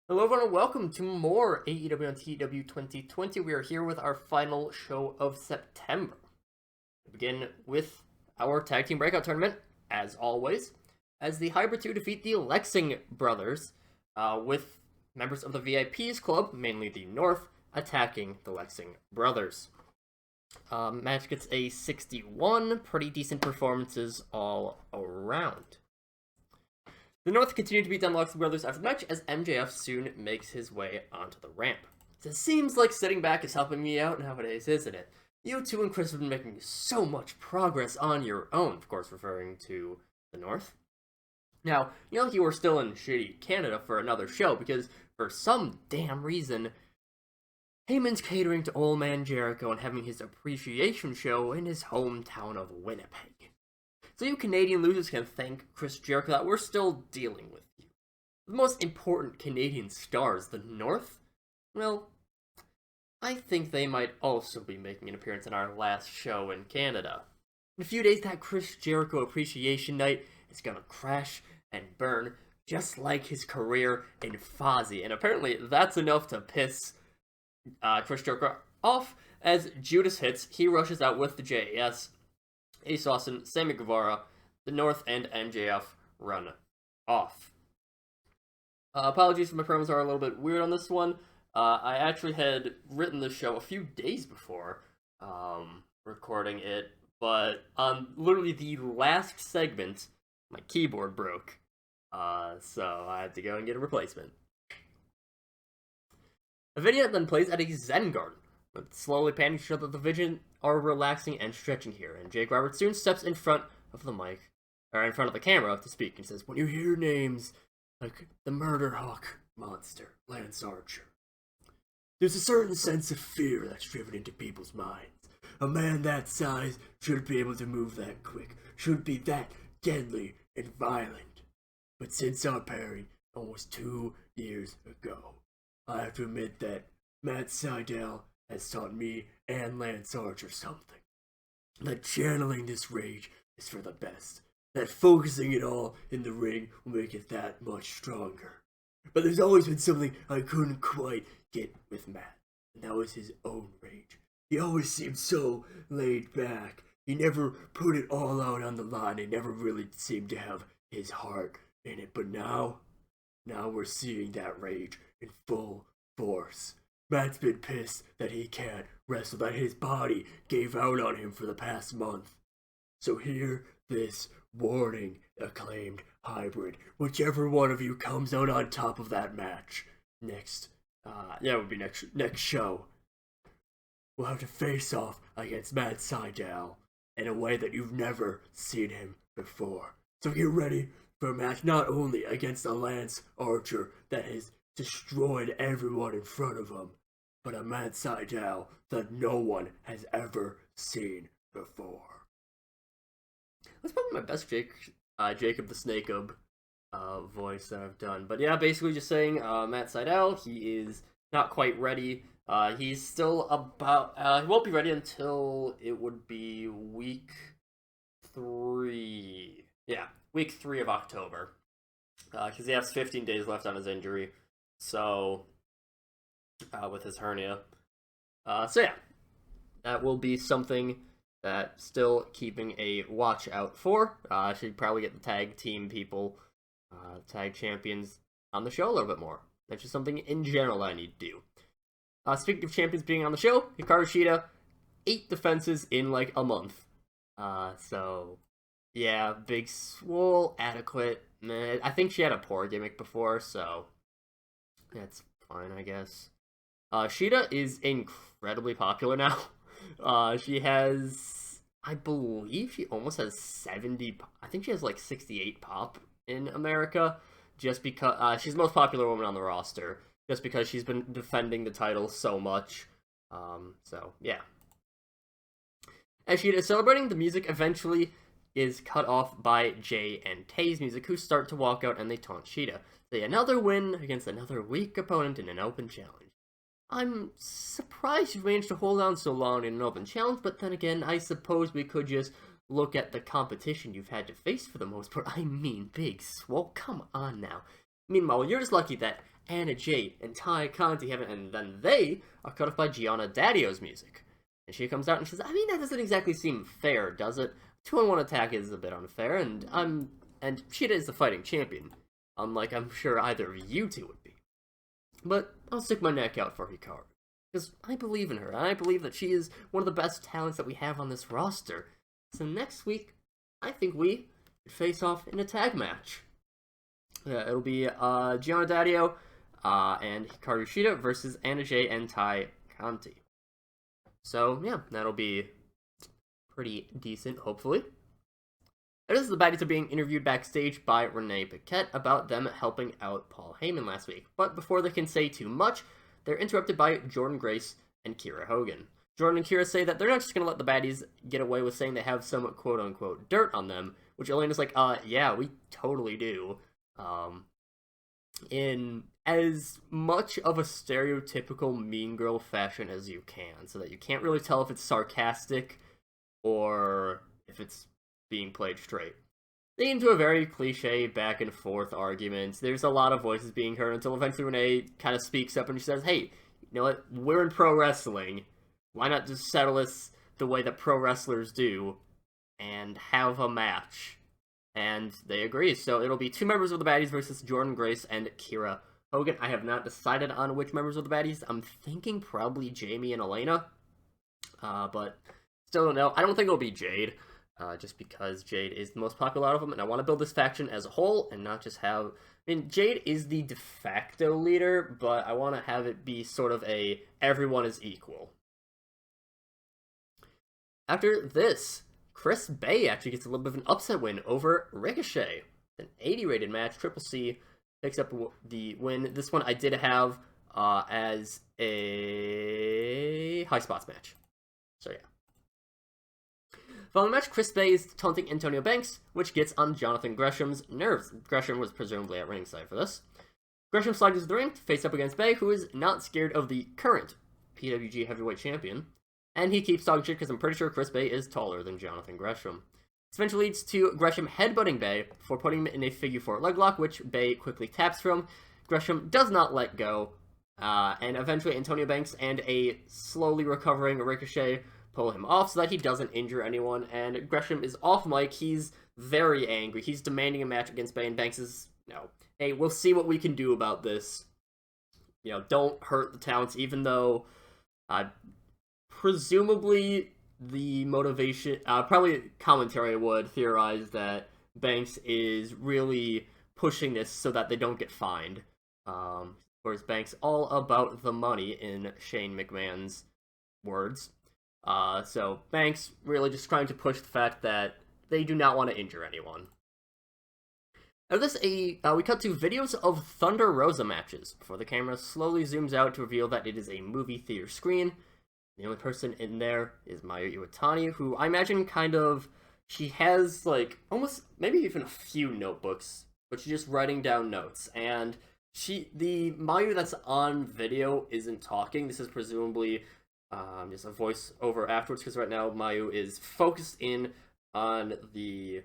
Hello everyone and welcome to more AEW on TEW 2020. We are here with our final show of September. We begin with our tag team breakout tournament, as always, as the Hybrid 2 defeat the Lexing brothers, with members of the VIPs club, mainly the North, attacking the Lexing brothers. Match gets a 61, pretty decent performances all around. The North continued to beat down the Lexing brothers after the match as MJF soon makes his way onto the ramp. It seems like sitting back is helping me out nowadays, isn't it? You two and Chris have been making so much progress on your own, of course referring to the North. Now, you know you were still in shitty Canada for another show because for some damn reason, Heyman's catering to Old Man Jericho and having his appreciation show in his hometown of Winnipeg. So you Canadian losers can thank Chris Jericho that we're still dealing with you. The most important Canadian stars, the North, well, I think they might also be making an appearance in our last show in Canada. In a few days, that Chris Jericho Appreciation Night is gonna crash and burn, just like his career in Fozzy, and apparently that's enough to piss Chris Jericho off. As Judas hits, he rushes out with the JAS. Ace Austin, Sammy Guevara, the North, and MJF run off. Apologies for my promos are a little bit weird on this one. I actually had written the show a few days before recording it, but on literally the last segment, my keyboard broke. So I had to go and get a replacement. The video then plays at a Zen garden, with slowly panning to show that the Vision are relaxing and stretching here, and Jake Roberts soon steps in front of the mic, or in front of the camera to speak, and says, "When you hear names like the Murder Hawk monster, Lance Archer, there's a certain sense of fear that's driven into people's minds. A man that size should be able to move that quick, should be that deadly and violent. But since our pairing almost 2 years ago, I have to admit that Matt Sydal has taught me and Lance Archer something. That channeling this rage is for the best. That focusing it all in the ring will make it that much stronger. But there's always been something I couldn't quite get with Matt, and that was his own rage. He always seemed so laid back. He never put it all out on the line. He never really seemed to have his heart in it. But now we're seeing that rage in full force. Matt's been pissed that he can't wrestle, that his body gave out on him for the past month. So hear this warning, acclaimed hybrid. Whichever one of you comes out on top of that match next show, will have to face off against Matt Sydal in a way that you've never seen him before. So get ready for a match not only against a Lance Archer that has destroyed everyone in front of him, but a Matt Sydal that no one has ever seen before." That's probably my best Jacob the Snake-Ub voice that I've done. But yeah, basically just saying Matt Sydal, he is not quite ready. He's still about, he won't be ready until it would be week 3. Yeah, week 3 of October. Because he has 15 days left on his injury. So, with his hernia. So yeah, that will be something that still keeping a watch out for. I should probably get the tag team people, tag champions on the show a little bit more. That's just something in general I need to do. Speaking of champions being on the show, Hikaru Shida, 8 defenses in like a month. So, yeah, big swole, adequate. I think she had a poor gimmick before, so that's fine, I guess. Shida is incredibly popular now. She has, I believe she almost has 70, I think she has like 68 pop in America, just because, she's the most popular woman on the roster, just because she's been defending the title so much. So, yeah. As Shida is celebrating, the music eventually is cut off by Jay and Tay's music, who start to walk out and they taunt Shida. Say another win against another weak opponent in an open challenge. I'm surprised you've managed to hold on so long in an open challenge, but then again, I suppose we could just look at the competition you've had to face for the most part. I mean, Big Swole, come on now. Meanwhile, you're just lucky that Anna Jay and Ty Conti haven't, and then they are cut off by Gianna Dadio's music. And she comes out and says, I mean, that doesn't exactly seem fair, does it? 2-on-1 attack is a bit unfair, and Shida is the fighting champion, unlike I'm sure either of you two would be. But I'll stick my neck out for Hikaru, because I believe in her, and I believe that she is one of the best talents that we have on this roster. So next week, I think we could face off in a tag match. Yeah, it'll be Gianna Daddio and Hikaru Shida versus Anna Jay and Tai Conti. So, yeah, that'll be pretty decent, hopefully. And this is the baddies are being interviewed backstage by Renee Paquette about them helping out Paul Heyman last week. But before they can say too much, they're interrupted by Jordan Grace and Kiera Hogan. Jordan and Kiera say that they're not just going to let the baddies get away with saying they have some quote-unquote dirt on them, which Elena's like, yeah, we totally do. In as much of a stereotypical mean girl fashion as you can, so that you can't really tell if it's sarcastic or if it's being played straight. They get into a very cliche back and forth argument. There's a lot of voices being heard until eventually Renee kind of speaks up and she says, hey, you know what, we're in pro wrestling. Why not just settle this the way that pro wrestlers do and have a match? And they agree. So it'll be 2 members of the baddies versus Jordan Grace and Kiera Hogan. I have not decided on which members of the baddies. I'm thinking probably Jamie and Elena. But still don't know. I don't think it'll be Jade. Just because Jade is the most popular out of them. And I want to build this faction as a whole and not just have... I mean, Jade is the de facto leader, but I want to have it be sort of a everyone is equal. After this, Chris Bay actually gets a little bit of an upset win over Ricochet. An 80 rated match. Triple C picks up the win. This one I did have as a high spots match. So yeah. Following the match, Chris Bay is taunting Antonio Banks, which gets on Jonathan Gresham's nerves. Gresham was presumably at ringside for this. Gresham slides into the ring to face up against Bay, who is not scared of the current PWG Heavyweight Champion. And he keeps talking shit because I'm pretty sure Chris Bay is taller than Jonathan Gresham. This eventually leads to Gresham headbutting Bay before putting him in a figure 4 leg lock, which Bay quickly taps from. Gresham does not let go, and eventually Antonio Banks and a slowly recovering Ricochet pull him off so that he doesn't injure anyone, and Gresham is off mic. He's very angry. He's demanding a match against Bay, and Banks is, hey, we'll see what we can do about this. Don't hurt the talents, even though presumably the motivation, probably commentary would theorize that Banks is really pushing this so that they don't get fined. Of course, Banks all about the money in Shane McMahon's words. So Banks really just trying to push the fact that they do not want to injure anyone. Now this, we cut to videos of Thunder Rosa matches before the camera slowly zooms out to reveal that it is a movie theater screen. The only person in there is Mayu Iwatani, who I imagine she has almost maybe even a few notebooks, but she's just writing down notes. And the Mayu that's on video isn't talking. This is presumably just a voice over afterwards, because right now Mayu is focused in on the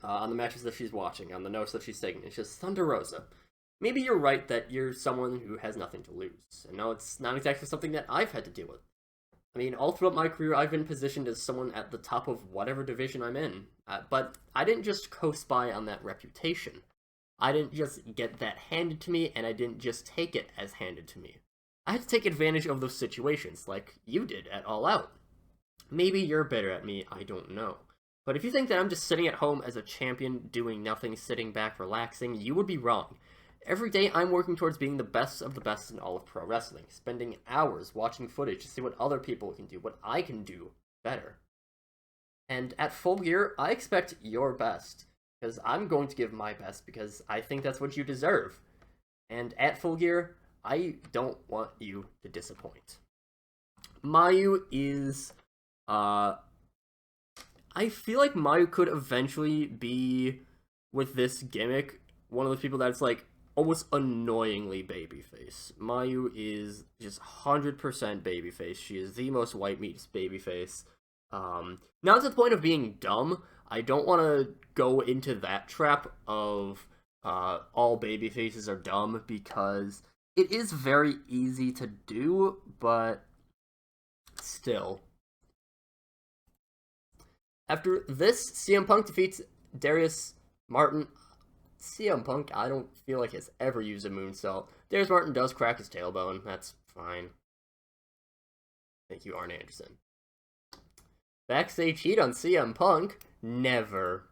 matches that she's watching, on the notes that she's taking. It's just Thunder Rosa. Maybe you're right that you're someone who has nothing to lose. And no, it's not exactly something that I've had to deal with. I mean, all throughout my career, I've been positioned as someone at the top of whatever division I'm in. But I didn't just co-spy on that reputation. I didn't just get that handed to me, and I didn't just take it as handed to me. I had to take advantage of those situations, like you did at All Out. Maybe you're better at me, I don't know. But if you think that I'm just sitting at home as a champion, doing nothing, sitting back, relaxing, you would be wrong. Every day I'm working towards being the best of the best in all of pro wrestling, spending hours watching footage to see what other people can do, what I can do better. And at Full Gear, I expect your best, because I'm going to give my best, because I think that's what you deserve. And at Full Gear, I don't want you to disappoint. Mayu is, I feel like Mayu could eventually be, with this gimmick, one of those people that's almost annoyingly babyface. Mayu is just 100% babyface. She is the most white meat babyface. Not to the point of being dumb. I don't want to go into that trap of all baby faces are dumb, because it is very easy to do, but still. After this, CM Punk defeats Darius Martin. CM Punk, I don't feel like has ever used a moonsault. Darius Martin does crack his tailbone. That's fine. Thank you, Arn Anderson. Backstage heat on CM Punk? Never.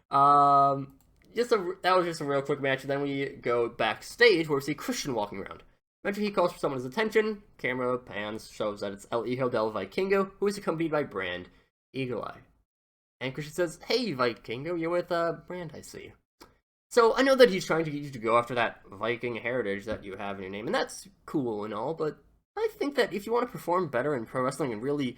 That was just a real quick match, and then we go backstage where we see Christian walking around. Eventually he calls for someone's attention, camera pans, shows that it's El Hijo del Vikingo, who is accompanied by Brand Eagle Eye. And Christian says, "Hey Vikingo, you're with Brand, I see." So I know that he's trying to get you to go after that Viking heritage that you have in your name, and that's cool and all, but I think that if you want to perform better in pro wrestling and really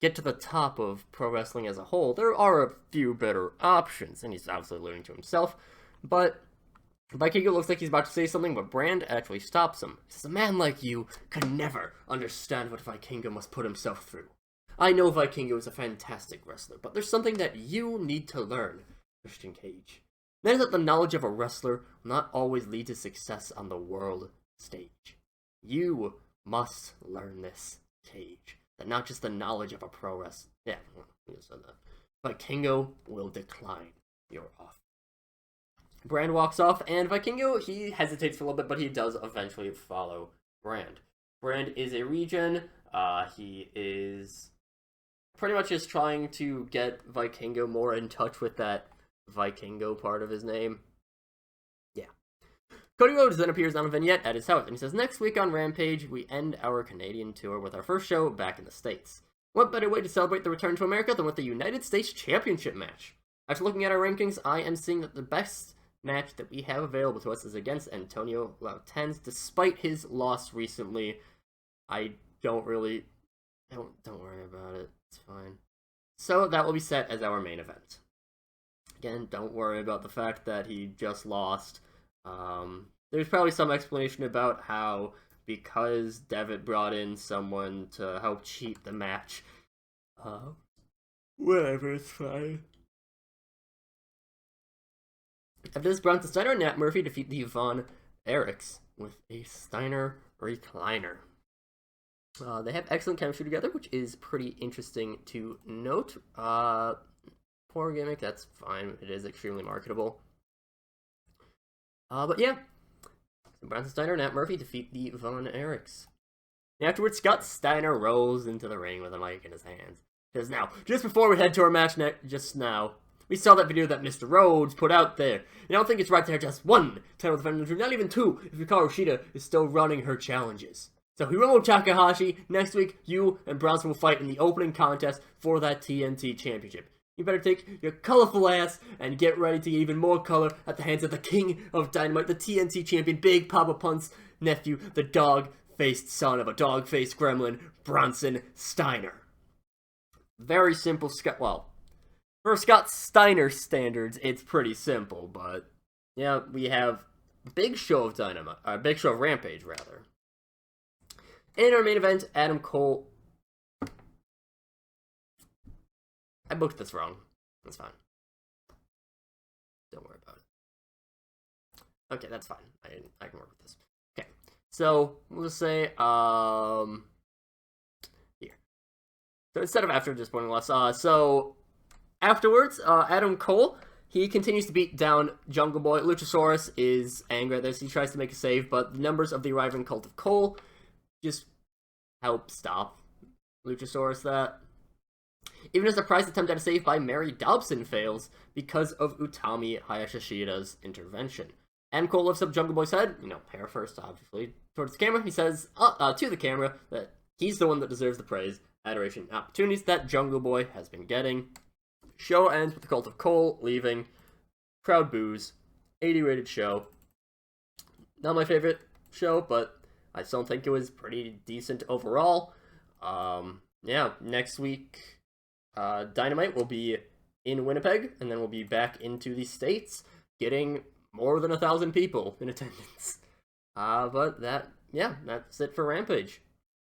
get to the top of pro wrestling as a whole, there are a few better options, and he's obviously alluding to himself, but Vikingo looks like he's about to say something, but Brand actually stops him. He says, "A man like you could never understand what Vikingo must put himself through. I know Vikingo is a fantastic wrestler, but there's something that you need to learn, Christian Cage. That is that the knowledge of a wrestler will not always lead to success on the world stage. You must learn this, Cage. That not just the knowledge of a pro wrestler." Yeah, you said that. Vikingo will decline your offer. Brand walks off, and Vikingo, he hesitates for a little bit, but he does eventually follow Brand. Brand is a regen. He is pretty much just trying to get Vikingo more in touch with that Vikingo part of his name. Yeah. Cody Rhodes then appears on a vignette at his house, and he says, "Next week on Rampage, we end our Canadian tour with our first show back in the States. What better way to celebrate the return to America than with the United States Championship match? After looking at our rankings, I am seeing that the best match that we have available to us is against Antonio Lautens, despite his loss recently. I don't worry about it. It's fine. So that will be set as our main event. Again, don't worry about the fact that he just lost. There's probably some explanation about how, because Devitt brought in someone to help cheat the match, whatever, it's fine. After this, Bronson Steiner and Nat Murphy defeat the Von Erichs with a Steiner recliner. They have excellent chemistry together, which is pretty interesting to note. Poor gimmick, that's fine. It is extremely marketable. But yeah, Bronson Steiner and Nat Murphy defeat the Von Erichs. And afterwards, Scott Steiner rolls into the ring with a mic in his hands. Because now, just before we head to our match just now, we saw that video that Mr. Rhodes put out there. And I don't think it's right to have just one title defender, not even two, if Hikaru Shida is still running her challenges. So Hiromu Takahashi, next week, you and Bronson will fight in the opening contest for that TNT Championship. You better take your colorful ass and get ready to get even more color at the hands of the King of Dynamite, the TNT Champion, Big Papa Punk's nephew, the dog-faced son of a dog-faced gremlin, Bronson Steiner. Very simple, for Scott Steiner standards, it's pretty simple, but yeah, we have Big Show of Rampage, rather. In our main event, Adam Cole. I booked this wrong. That's fine. Don't worry about it. Okay, that's fine. I can work with this. Okay, so we'll just say here. So instead of after just pointing less, so afterwards, Adam Cole, he continues to beat down Jungle Boy. Luchasaurus is angry at this. He tries to make a save, but the numbers of the arriving Cult of Cole just help stop Luchasaurus that. Even a surprise attempt at a save by Mary Dobson fails because of Utami Hayashishida's intervention. And Cole lifts up Jungle Boy's head, hair first, obviously, towards the camera. He says to the camera that he's the one that deserves the praise, adoration, and opportunities that Jungle Boy has been getting. Show ends with the Cult of Cole leaving. Crowd boos. 80 rated show. Not my favorite show, but I still think it was pretty decent overall. Yeah, next week, Dynamite will be in Winnipeg, and then we'll be back into the States, getting more than 1,000 people in attendance. But that's it for Rampage.